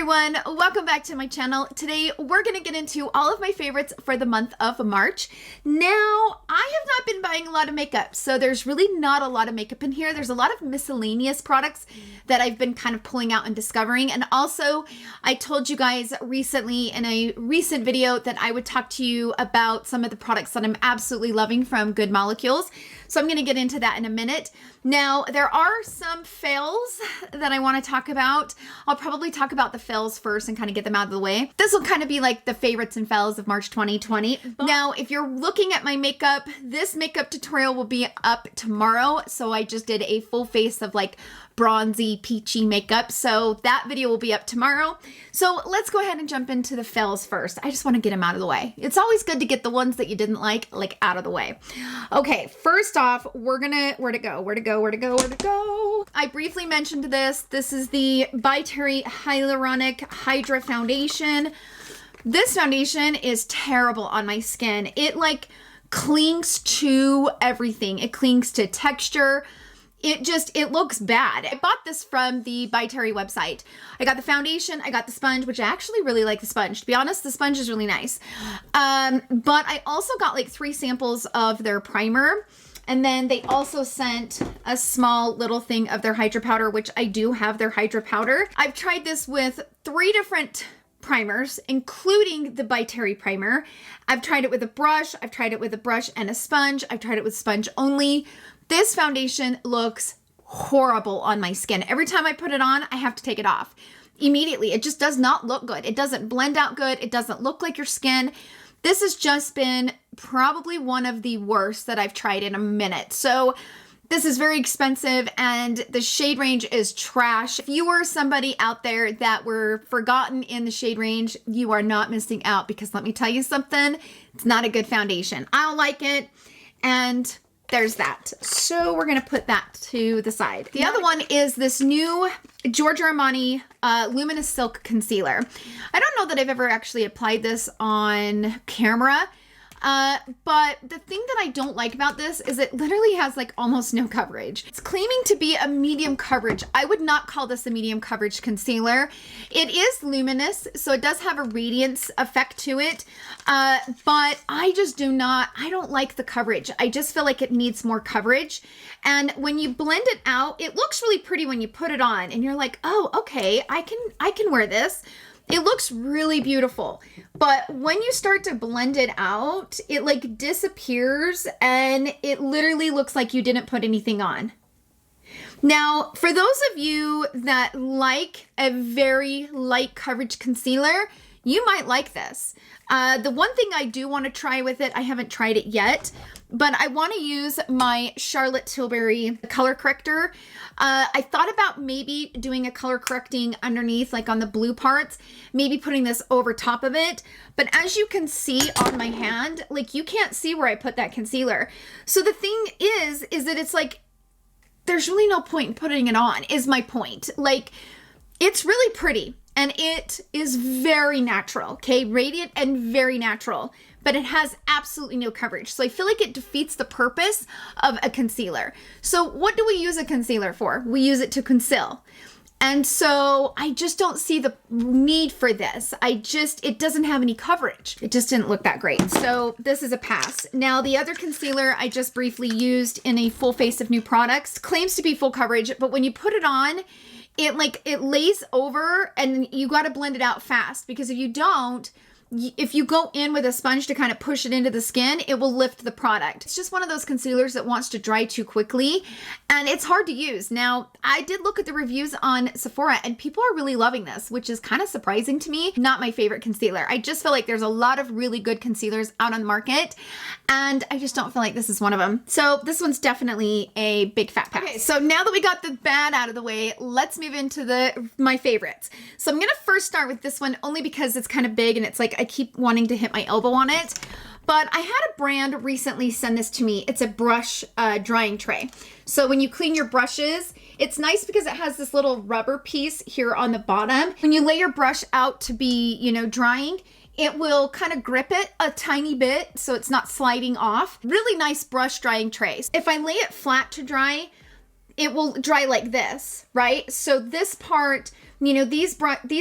everyone, welcome back to my channel. Today we're gonna get into all of my favorites for the month of March. Now, I have not been buying a lot of makeup, so there's really not a lot of makeup in here. There's a lot of miscellaneous products that I've been kind of pulling out and discovering. And also, I told you guys recently in a recent video that I would talk to you about some of the products that I'm absolutely loving from Good Molecules. So I'm gonna get into that in a minute. Now, there are some fails that I wanna talk about. I'll probably talk about the fails first and kind of get them out of the way. This will kind of be like the favorites and fails of March 2020. Now, if you're looking at my makeup, this makeup tutorial will be up tomorrow. So I just did a full face of like bronzy, peachy makeup. So that video will be up tomorrow. So let's go ahead and jump into the fails first. I just want to get them out of the way. It's always good to get the ones that you didn't like out of the way. Okay, first off, we're gonna, where to go? I briefly mentioned this. This is the by Terry Hyaluronic Hydra Foundation. This foundation is terrible on my skin. It like clings to everything. It clings to texture. It looks bad. I bought this from the By Terry website. I got the foundation, I got the sponge, which I actually really like the sponge. To be honest, the sponge is really nice. But I also got like 3 samples of their primer. And then they also sent a small little thing of their Hydra powder, which I do have their Hydra powder. I've tried this with 3 different primers, including the By Terry primer. I've tried it with a brush. I've tried it with a brush and a sponge. I've tried it with sponge only. This foundation looks horrible on my skin. Every time I put it on, I have to take it off immediately. It just does not look good. It doesn't blend out good. It doesn't look like your skin. This has just been probably one of the worst that I've tried in a minute. So this is very expensive and the shade range is trash. If you were somebody out there that were forgotten in the shade range, you are not missing out, because let me tell you something, it's not a good foundation. I don't like it, and there's that. So we're gonna put that to the side. The other one is this new Giorgio Armani Luminous Silk Concealer. I don't know that I've ever actually applied this on camera, but the thing that I don't like about this is it literally has like almost no coverage. It's claiming to be a medium coverage. I would not call this a medium coverage concealer. It is luminous, so it does have a radiance effect to it, but I don't like the coverage. I just feel like it needs more coverage. And when you blend it out, it looks really pretty when you put it on and you're like, oh, okay, I can wear this. It looks really beautiful, but when you start to blend it out, it like disappears and it literally looks like you didn't put anything on. Now, for those of you that like a very light coverage concealer, you might like this. The one thing I do want to try with it, I haven't tried it yet, but I want to use my Charlotte Tilbury color corrector. I thought about maybe doing a color correcting underneath, like on the blue parts, maybe putting this over top of it. But as you can see on my hand, like you can't see where I put that concealer. So the thing is that it's like, there's really no point in putting it on, is my point. Like, it's really pretty. And it is very natural, okay? Radiant and very natural, but it has absolutely no coverage. So I feel like it defeats the purpose of a concealer. So what do we use a concealer for? We use it to conceal. And so I just don't see the need for this. It doesn't have any coverage. It just didn't look that great. So this is a pass. Now the other concealer I just briefly used in a full face of new products claims to be full coverage, but when you put it on, it lays over and you got to blend it out fast, because if you don't, if you go in with a sponge to kind of push it into the skin, it will lift the product. It's just one of those concealers that wants to dry too quickly and it's hard to use. Now, I did look at the reviews on Sephora and people are really loving this, which is kind of surprising to me. Not my favorite concealer. I just feel like there's a lot of really good concealers out on the market and I just don't feel like this is one of them. So this one's definitely a big fat pass. Okay, so now that we got the bad out of the way, let's move into my favorites. So I'm gonna first start with this one only because it's kind of big and it's like, I keep wanting to hit my elbow on it. But I had a brand recently send this to me. It's a brush drying tray. So when you clean your brushes, it's nice because it has this little rubber piece here on the bottom. When you lay your brush out to be, drying, it will kind of grip it a tiny bit so it's not sliding off. Really nice brush drying trays. If I lay it flat to dry, it will dry like this, right? So this part, you know, these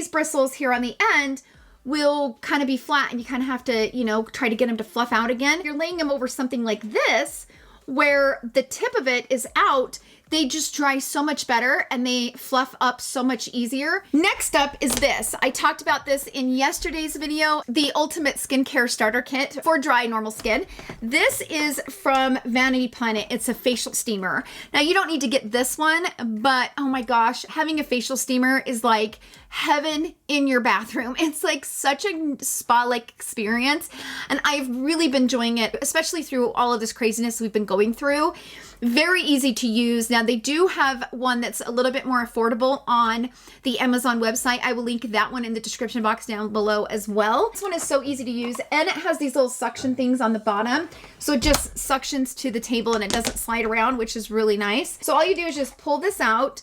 bristles here on the end will kind of be flat, and you kind of have to, you know, try to get them to fluff out again. You're laying them over something like this, where the tip of it is out, they just dry so much better and they fluff up so much easier. Next up is this. I talked about this in yesterday's video, the Ultimate Skincare Starter Kit for dry, normal skin. This is from Vanity Planet. It's a facial steamer. Now, you don't need to get this one, but oh my gosh, having a facial steamer is like heaven in your bathroom. It's like such a spa-like experience, and I've really been enjoying it, especially through all of this craziness we've been going through. Very easy to use. Now, they do have one that's a little bit more affordable on the Amazon website. I will link that one in the description box down below as well. This one is so easy to use, and it has these little suction things on the bottom, so it just suctions to the table and it doesn't slide around, which is really nice. So all you do is just pull this out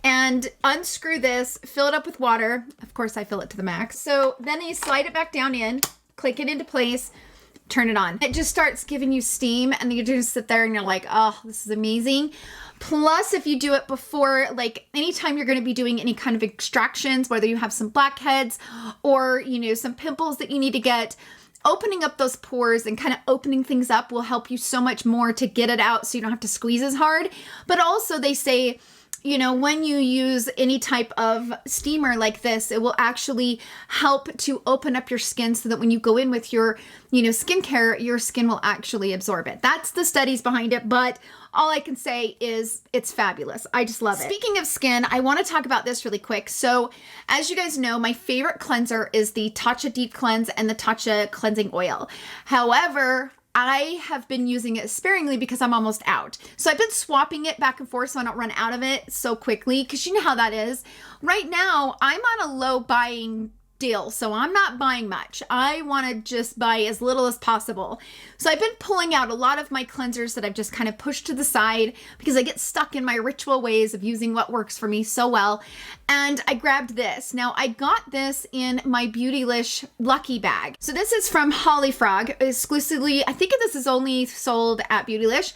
and unscrew this, fill it up with water. Of course, I fill it to the max. So then you slide it back down in, click it into place, turn it on. It just starts giving you steam, and you just sit there and you're like, oh, this is amazing. Plus, if you do it before, like anytime you're going to be doing any kind of extractions, whether you have some blackheads or, you know, some pimples that you need to get, opening up those pores and kind of opening things up will help you so much more to get it out so you don't have to squeeze as hard. But also they say, you know, when you use any type of steamer like this, it will actually help to open up your skin so that when you go in with your, you know, skincare, your skin will actually absorb it. That's the studies behind it, but all I can say is it's fabulous. I just love it. Speaking of skin, I want to talk about this really quick. So as you guys know, my favorite cleanser is the Tatcha Deep Cleanse and the Tatcha Cleansing Oil. However, I have been using it sparingly because I'm almost out. So I've been swapping it back and forth so I don't run out of it so quickly, because you know how that is. Right now, I'm on a low buying deal, so I'm not buying much. I want to just buy as little as possible. So I've been pulling out a lot of my cleansers that I've just kind of pushed to the side because I get stuck in my ritual ways of using what works for me so well. And I grabbed this. Now, I got this in my Beautylish Lucky Bag. So this is from Holly Frog exclusively. I think this is only sold at Beautylish,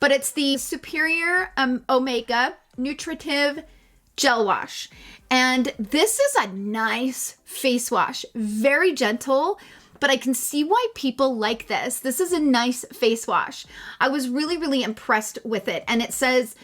but it's the Superior Omega Nutritive Gel Wash. And this is a nice face wash, very gentle, but I can see why people like this. This is a nice face wash. I was really, really impressed with it. And it says,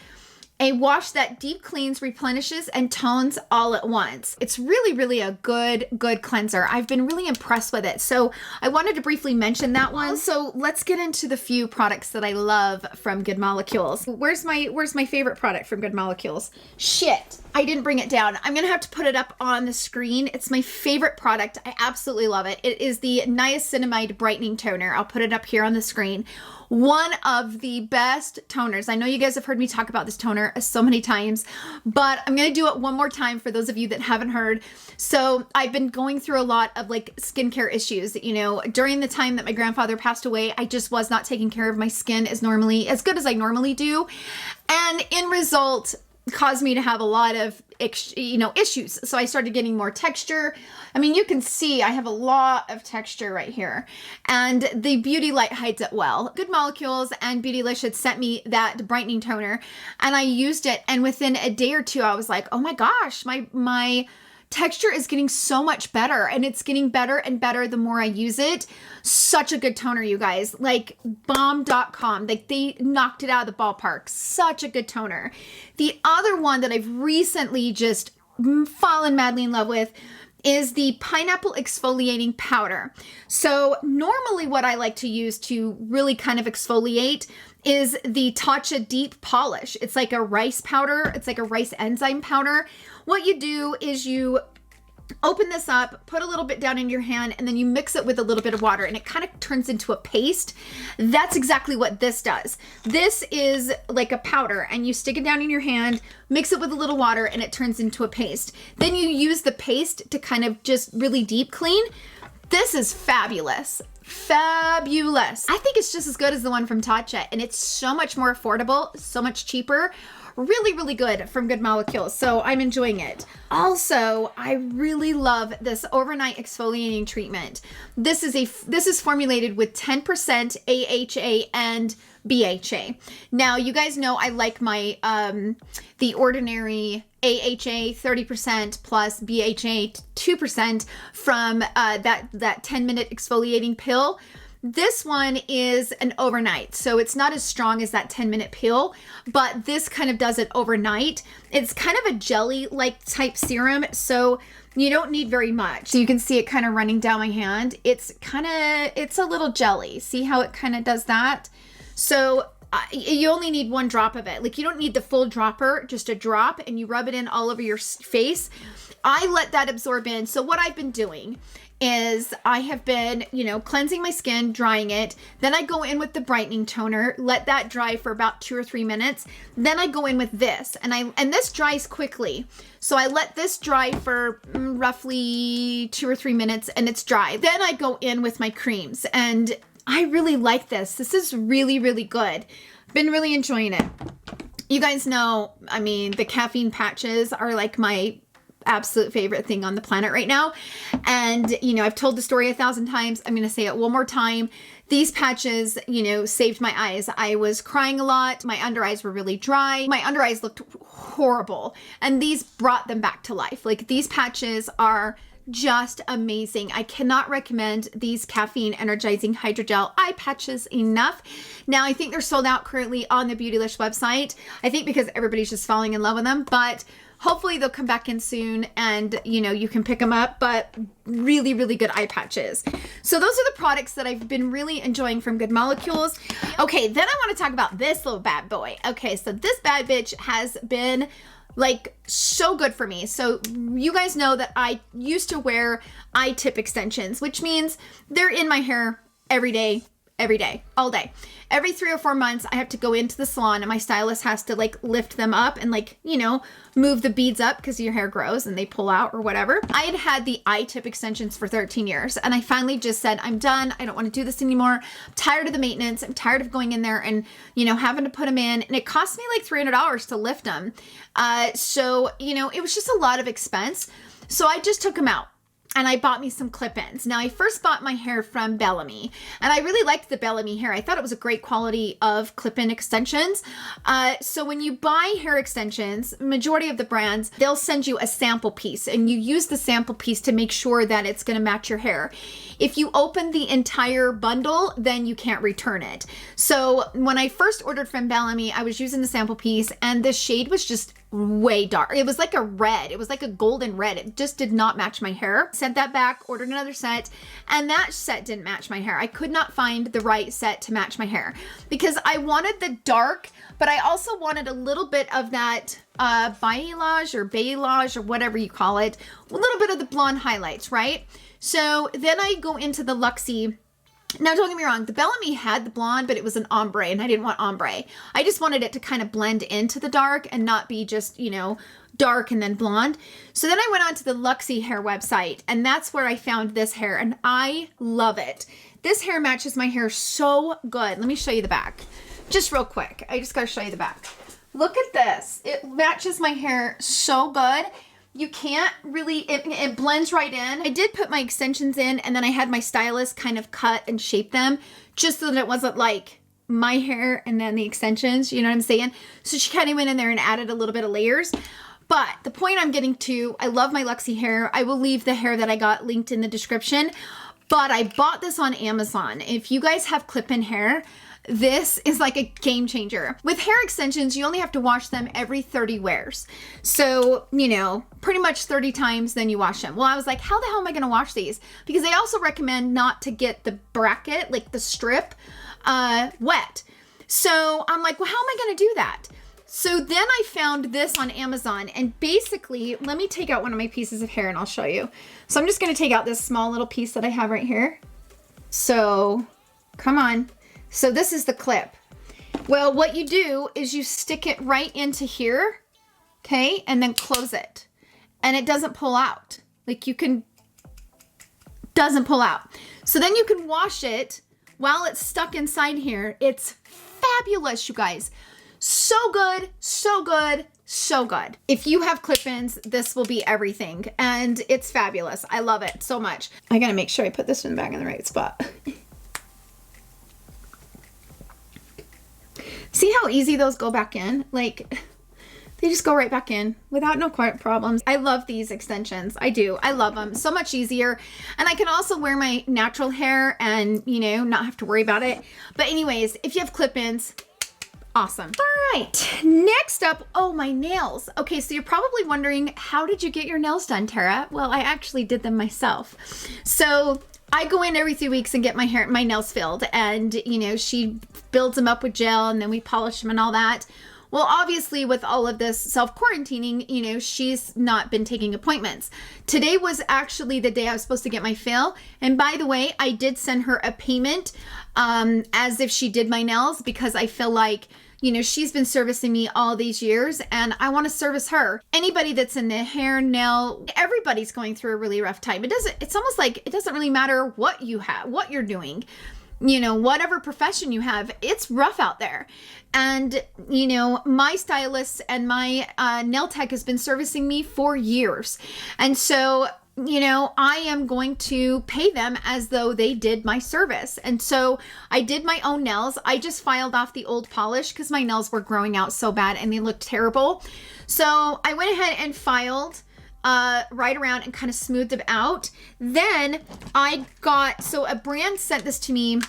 a wash that deep cleans, replenishes, and tones all at once. It's really, really a good cleanser. I've been really impressed with it. So I wanted to briefly mention that one. So let's get into the few products that I love from Good Molecules. Where's my favorite product from Good Molecules? Shit, I didn't bring it down. I'm gonna have to put it up on the screen. It's my favorite product. I absolutely love it. It is the Niacinamide Brightening Toner. I'll put it up here on the screen. One of the best toners. I know you guys have heard me talk about this toner so many times, but I'm going to do it one more time for those of you that haven't heard. So I've been going through a lot of like skincare issues. You know, during the time that my grandfather passed away, I just was not taking care of my skin as good as I normally do. And in result, caused me to have a lot of, you know, issues. So I started getting more texture. I mean, you can see I have a lot of texture right here, and the Beauty Light hides it well. Good Molecules and Beautylish had sent me that brightening toner, and I used it, and within a day or two, I was like, oh my gosh, my texture is getting so much better, and it's getting better and better the more I use it. Such a good toner, you guys. Like bomb.com. Like they knocked it out of the ballpark. Such a good toner. The other one that I've recently just fallen madly in love with is the Pineapple Exfoliating Powder. So normally what I like to use to really kind of exfoliate is the Tatcha Deep Polish. It's like a rice powder. It's like a rice enzyme powder. What you do is you open this up, put a little bit down in your hand, and then you mix it with a little bit of water, and it kind of turns into a paste. That's exactly what this does. This is like a powder, and you stick it down in your hand, mix it with a little water, and it turns into a paste. Then you use the paste to kind of just really deep clean. This is fabulous. Fabulous. I think it's just as good as the one from Tatcha, and it's so much more affordable, so much cheaper. Really, really good from Good Molecules. So I'm enjoying it. Also, I really love this overnight exfoliating treatment. This is formulated with 10% AHA and BHA. Now, you guys know I like my the ordinary AHA 30% plus BHA 2% from that 10-minute exfoliating pill. This one is an overnight, so it's not as strong as that 10-minute pill, but this kind of does it overnight. It's kind of a jelly-like type serum, so you don't need very much. So you can see it kind of running down my hand. It's a little jelly. See how it kind of does that? So you only need 1 drop of it. Like, you don't need the full dropper, just a drop, and you rub it in all over your face. I let that absorb in. So what I've been doing is I have been, cleansing my skin, drying it. Then I go in with the brightening toner, let that dry for about 2 or 3 minutes. Then I go in with this, and this dries quickly. So I let this dry for roughly 2 or 3 minutes, and it's dry. Then I go in with my creams, and I really like this. This is really, really good. Been really enjoying it. You guys know, I mean, the caffeine patches are like my absolute favorite thing on the planet right now. And, I've told the story 1,000 times. I'm going to say it one more time. These patches, saved my eyes. I was crying a lot. My under eyes were really dry. My under eyes looked horrible. And these brought them back to life. Like, these patches are just amazing. I cannot recommend these caffeine energizing hydrogel eye patches enough. Now, I think they're sold out currently on the Beautylish website. I think because everybody's just falling in love with them, but hopefully they'll come back in soon and, you can pick them up, but really, really good eye patches. So those are the products that I've been really enjoying from Good Molecules. Okay, then I want to talk about this little bad boy. Okay, so this bad bitch has been like so good for me. So you guys know that I used to wear eye tip extensions, which means they're in my hair every day, all day. Every 3 or 4 months, I have to go into the salon and my stylist has to like lift them up and like, move the beads up because your hair grows and they pull out or whatever. I had had the eye tip extensions for 13 years and I finally just said, I'm done. I don't want to do this anymore. I'm tired of the maintenance. I'm tired of going in there and, having to put them in. And it cost me like $300 to lift them. So, it was just a lot of expense. So I just took them out. And I bought me some clip-ins. Now, I first bought my hair from Bellamy, and I really liked the Bellamy hair. I thought it was a great quality of clip-in extensions. So when you buy hair extensions, majority of the brands, they'll send you a sample piece, and you use the sample piece to make sure that it's going to match your hair. If you open the entire bundle, then you can't return it. So when I first ordered from Bellamy, I was using the sample piece, and the shade was just way dark. It was like a red. It was like a golden red. It just did not match my hair. Sent that back, ordered another set, and that set didn't match my hair. I could not find the right set to match my hair because I wanted the dark, but I also wanted a little bit of that balayage or whatever you call it, a little bit of the blonde highlights, right? So then I go into the Luxie. Now, don't get me wrong, the Bellamy had the blonde, but it was an ombre, and I didn't want ombre. I just wanted it to kind of blend into the dark and not be just, dark and then blonde. So then I went on to the Luxie hair website, and that's where I found this hair, and I love it. This hair matches my hair so good. Let me show you the back. Just real quick. I just got to show you the back. Look at this. It matches my hair so good. You can't really, it blends right in. I did put my extensions in and then I had my stylist kind of cut and shape them just so that it wasn't like my hair and then the extensions, you know what I'm saying? So she kind of went in there and added a little bit of layers. But the point I'm getting to, I love my Luxie hair. I will leave the hair that I got linked in the description. But I bought this on Amazon. If you guys have clip-in hair, this is like a game changer. With hair extensions, you only have to wash them every 30 wears. So, pretty much 30 times, then you wash them. Well, I was like, how the hell am I going to wash these? Because they also recommend not to get the bracket, like the strip, wet. So I'm like, well, how am I going to do that? So then I found this on Amazon, and basically, let me take out one of my pieces of hair and I'll show you. So I'm just going to take out this small little piece that I have right here. So come on. So this is the clip. Well, what you do is you stick it right into here, okay, and then close it. And it doesn't pull out. Like doesn't pull out. So then you can wash it while it's stuck inside here. It's fabulous, you guys. So good, so good, so good. If you have clip-ins, this will be everything, and it's fabulous. I love it so much. I gotta make sure I put this one back in the right spot. See how easy those go back in? Like, they just go right back in without no problems. I love these extensions. I do. I love them. So much easier. And I can also wear my natural hair and, you know, not have to worry about it. But anyways, if you have clip-ins, awesome. All right, next up, oh, my nails. Okay, so you're probably wondering, how did you get your nails done, Tara? Well, I actually did them myself. So I go in every 3 weeks and get my nails filled, and, you know, she builds them up with gel, and then we polish them and all that. Well, obviously with all of this self-quarantining, you know, she's not been taking appointments. Today was actually the day I was supposed to get my fill. And by the way, I did send her a payment as if she did my nails, because I feel like, you know, she's been servicing me all these years and I want to service her. Anybody that's in the hair, nail, everybody's going through a really rough time. It's almost like it doesn't really matter what you have, what you're doing. You know, whatever profession you have, it's rough out there. And, you know, my stylist and my nail tech has been servicing me for years. And so, you know, I am going to pay them as though they did my service. And so I did my own nails. I just filed off the old polish because my nails were growing out so bad and they looked terrible. So I went ahead and filed right around and kind of smoothed it out. Then so a brand sent this to me.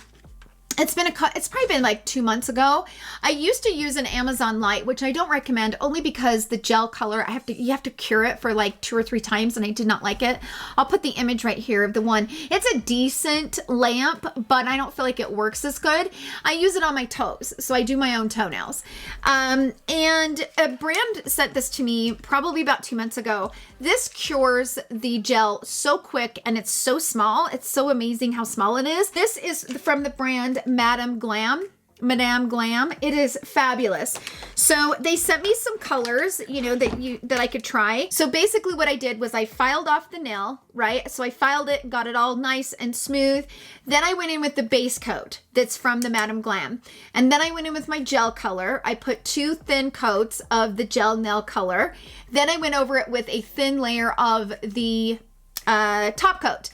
It's probably been like 2 months ago. I used to use an Amazon Light, which I don't recommend, only because the gel color, you have to cure it for like 2 or 3 times, and I did not like it. I'll put the image right here of the one. It's a decent lamp, but I don't feel like it works as good. I use it on my toes, so I do my own toenails. And a brand sent this to me probably about 2 months ago. This cures the gel so quick, and it's so small. It's so amazing how small it is. This is from the brand Madame Glam. It is fabulous. So they sent me some colors, you know, that I could try. So basically what I did was I filed off the nail, right? So I filed it, got it all nice and smooth. Then I went in with the base coat that's from the Madame Glam. And then I went in with my gel color. I put 2 thin coats of the gel nail color. Then I went over it with a thin layer of the top coat.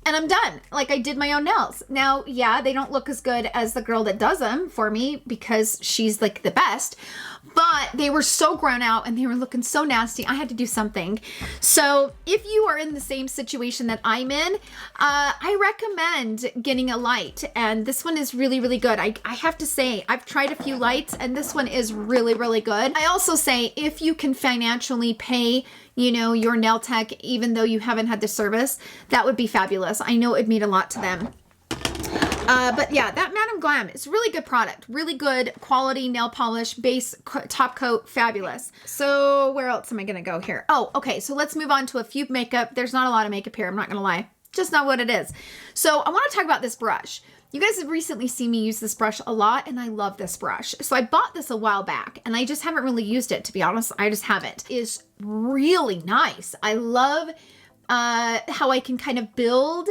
And I'm done. Like, I did my own nails. Now, yeah, they don't look as good as the girl that does them for me because she's like the best, but they were so grown out and they were looking so nasty. I had to do something. So if you are in the same situation that I'm in, I recommend getting a light. And this one is really, really good. I have to say, I've tried a few lights and this one is really, really good. I also say, if you can financially pay, you know, your nail tech, even though you haven't had the service, that would be fabulous. I know it'd mean a lot to them. But yeah, that Madame Glam is a really good product, really good quality nail polish, base, top coat, fabulous. So where else am I gonna go here? Oh, okay, so let's move on to a few makeup. There's not a lot of makeup here, I'm not gonna lie. Just not what it is. So I wanna talk about this brush. You guys have recently seen me use this brush a lot, and I love this brush. So I bought this a while back, and I just haven't really used it, to be honest. I just haven't. It is really nice. I love how I can kind of build,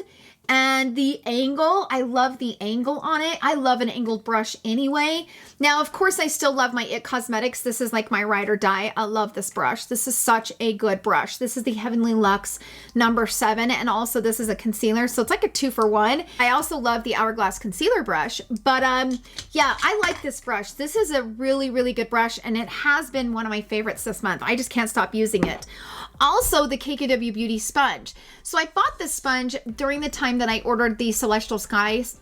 and the angle. I love the angle on it. I love an angled brush anyway. Now, of course, I still love my IT Cosmetics. This is like my ride or die. I love this brush. This is such a good brush. This is the Heavenly Luxe #7, and also this is a concealer, so it's like a 2-for-1. I also love the Hourglass concealer brush, but yeah, I like this brush. This is a really, really good brush, and it has been one of my favorites this month. I just can't stop using it. Also, the KKW Beauty sponge. So I bought this sponge during the time that I ordered the Celestial Skies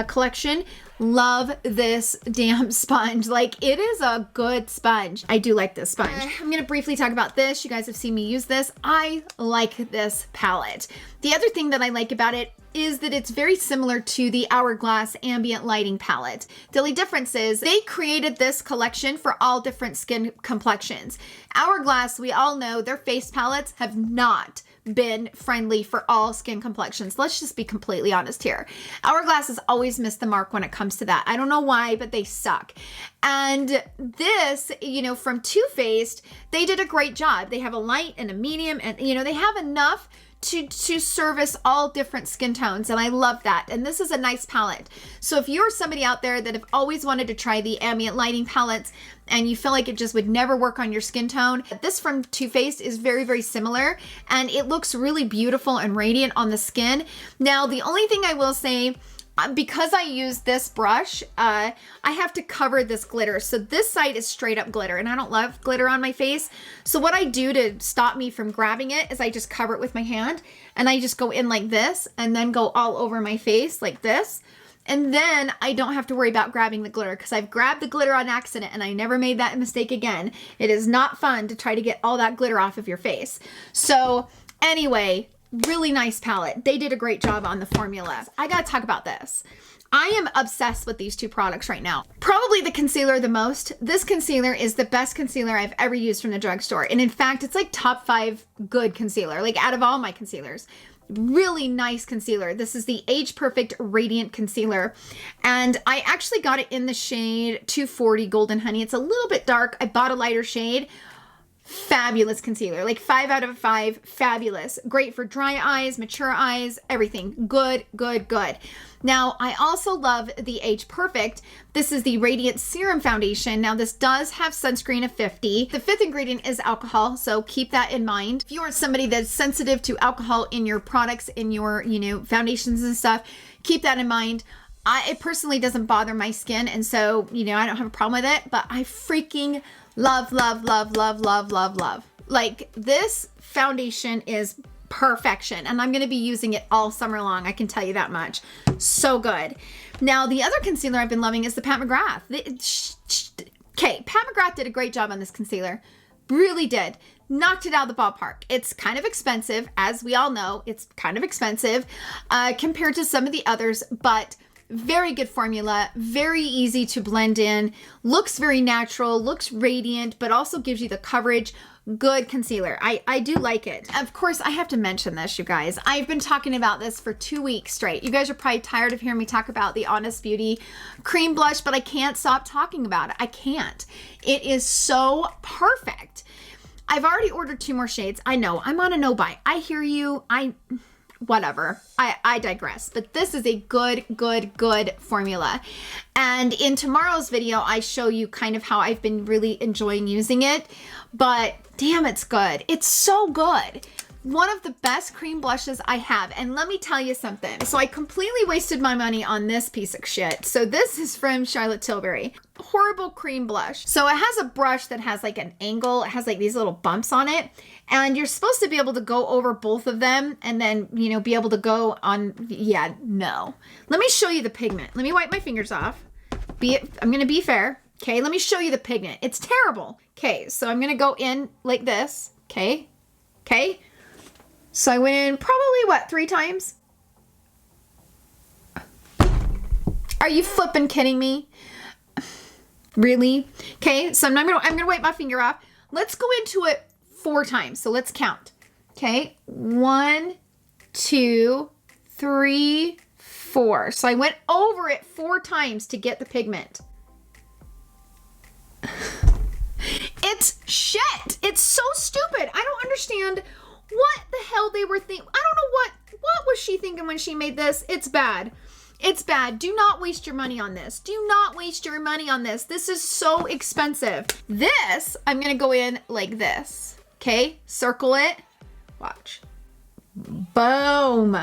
collection. Love this damn sponge. Like, it is a good sponge. I do like this sponge. I'm gonna briefly talk about this. You guys have seen me use this. I like this palette. The other thing that I like about it is that it's very similar to the Hourglass Ambient Lighting palette. The only difference is they created this collection for all different skin complexions. Hourglass, we all know their face palettes have not been friendly for all skin complexions. Let's just be completely honest here. Hourglass has always missed the mark when it comes to that. I don't know why, but they suck. And this, you know, from Too Faced, they did a great job. They have a light and a medium, and, you know, they have enough to service all different skin tones, and I love that. And this is a nice palette. So if you're somebody out there that have always wanted to try the ambient lighting palettes and you feel like it just would never work on your skin tone, this from Too Faced is very, very similar, and it looks really beautiful and radiant on the skin. Now, the only thing I will say, because I use this brush, I have to cover this glitter. So this side is straight up glitter, and I don't love glitter on my face. So what I do to stop me from grabbing it is I just cover it with my hand, and I just go in like this and then go all over my face like this. And then I don't have to worry about grabbing the glitter, because I've grabbed the glitter on accident and I never made that mistake again. It is not fun to try to get all that glitter off of your face. So anyway, really nice palette. They did a great job on the formula. I gotta talk about this. I am obsessed with these two products right now. Probably the concealer the most. This concealer is the best concealer I've ever used from the drugstore. And in fact, it's like top 5 good concealer, like out of all my concealers. Really nice concealer. This is the Age Perfect Radiant Concealer, and I actually got it in the shade 240 Golden Honey. It's a little bit dark. I bought a lighter shade. Fabulous concealer, like 5 out of 5, fabulous. Great for dry eyes, mature eyes, everything. Good, good, good. Now, I also love the Age Perfect. This is the Radiant Serum Foundation. Now, this does have sunscreen of 50. The 5th ingredient is alcohol, so keep that in mind. If you are somebody that's sensitive to alcohol in your products, in your, foundations and stuff, keep that in mind. It personally doesn't bother my skin, and so, I don't have a problem with it, but I freaking love, love, love, love, love, love, love. Like, this foundation is perfection, and I'm going to be using it all summer long. I can tell you that much. So good. Now, the other concealer I've been loving is the Pat McGrath. Okay, Pat McGrath did a great job on this concealer. Really did. Knocked it out of the ballpark. It's kind of expensive, as we all know. It's kind of expensive compared to some of the others, but very good formula, very easy to blend in, looks very natural, looks radiant, but also gives you the coverage. Good concealer. I do like it. Of course, I have to mention this, you guys. I've been talking about this for 2 weeks straight. You guys are probably tired of hearing me talk about the Honest Beauty cream blush, but I can't stop talking about it. I can't. It is so perfect. I've already ordered 2 more shades. I know, I'm on a no-buy. I hear you. Whatever. I digress. But this is a good, good, good formula. And in tomorrow's video, I show you kind of how I've been really enjoying using it. But damn, it's good. It's so good. One of the best cream blushes I have. And let me tell you something. So I completely wasted my money on this piece of shit. So this is from Charlotte Tilbury. Horrible cream blush. So it has a brush that has like an angle. It has like these little bumps on it. And you're supposed to be able to go over both of them and then, be able to go on. Yeah, no. Let me show you the pigment. Let me wipe my fingers off. I'm going to be fair. Okay, let me show you the pigment. It's terrible. Okay, so I'm going to go in like this. Okay. Okay. So I went in probably, 3 times? Are you flipping kidding me? Really? Okay, so I'm gonna wipe my finger off. Let's go into it 4 times. So let's count. Okay, 1, 2, 3, 4. So I went over it 4 times to get the pigment. It's shit. It's so stupid. I don't understand what the hell they were thinking. I don't know what was she thinking when she made this. It's bad. It's bad. Do not waste your money on this. Do not waste your money on this. This is so expensive. This, I'm going to go in like this. Okay? Circle it. Watch. Boom.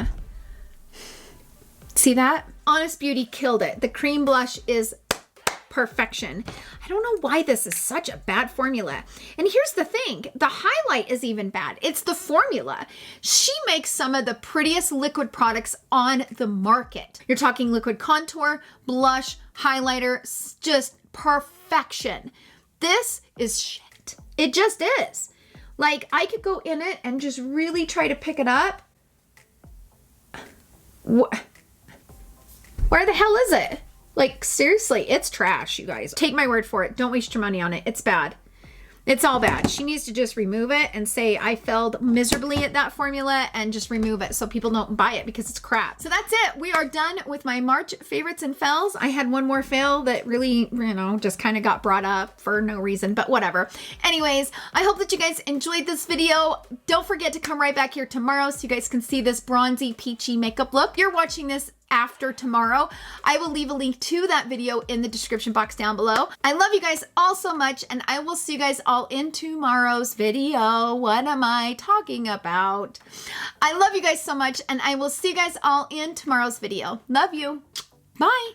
See that? Honest Beauty killed it. The cream blush is perfection. I don't know why this is such a bad formula. And here's the thing, the highlight is even bad. It's the formula. She makes some of the prettiest liquid products on the market. You're talking liquid contour, blush, highlighter, just perfection. This is shit. It just is. Like, I could go in it and just really try to pick it up. Where the hell is it? Like, seriously, it's trash, you guys. Take my word for it. Don't waste your money on it. It's bad. It's all bad. She needs to just remove it and say, I failed miserably at that formula, and just remove it so people don't buy it because it's crap. So that's it. We are done with my March favorites and fails. I had one more fail that really, you know, just kind of got brought up for no reason, but whatever. Anyways, I hope that you guys enjoyed this video. Don't forget to come right back here tomorrow so you guys can see this bronzy, peachy makeup look. You're watching this after tomorrow. I will leave a link to that video in the description box down below. I love you guys all so much, and I will see you guys all in tomorrow's video. What am I talking about? I love you guys so much, and I will see you guys all in tomorrow's video. Love you. Bye.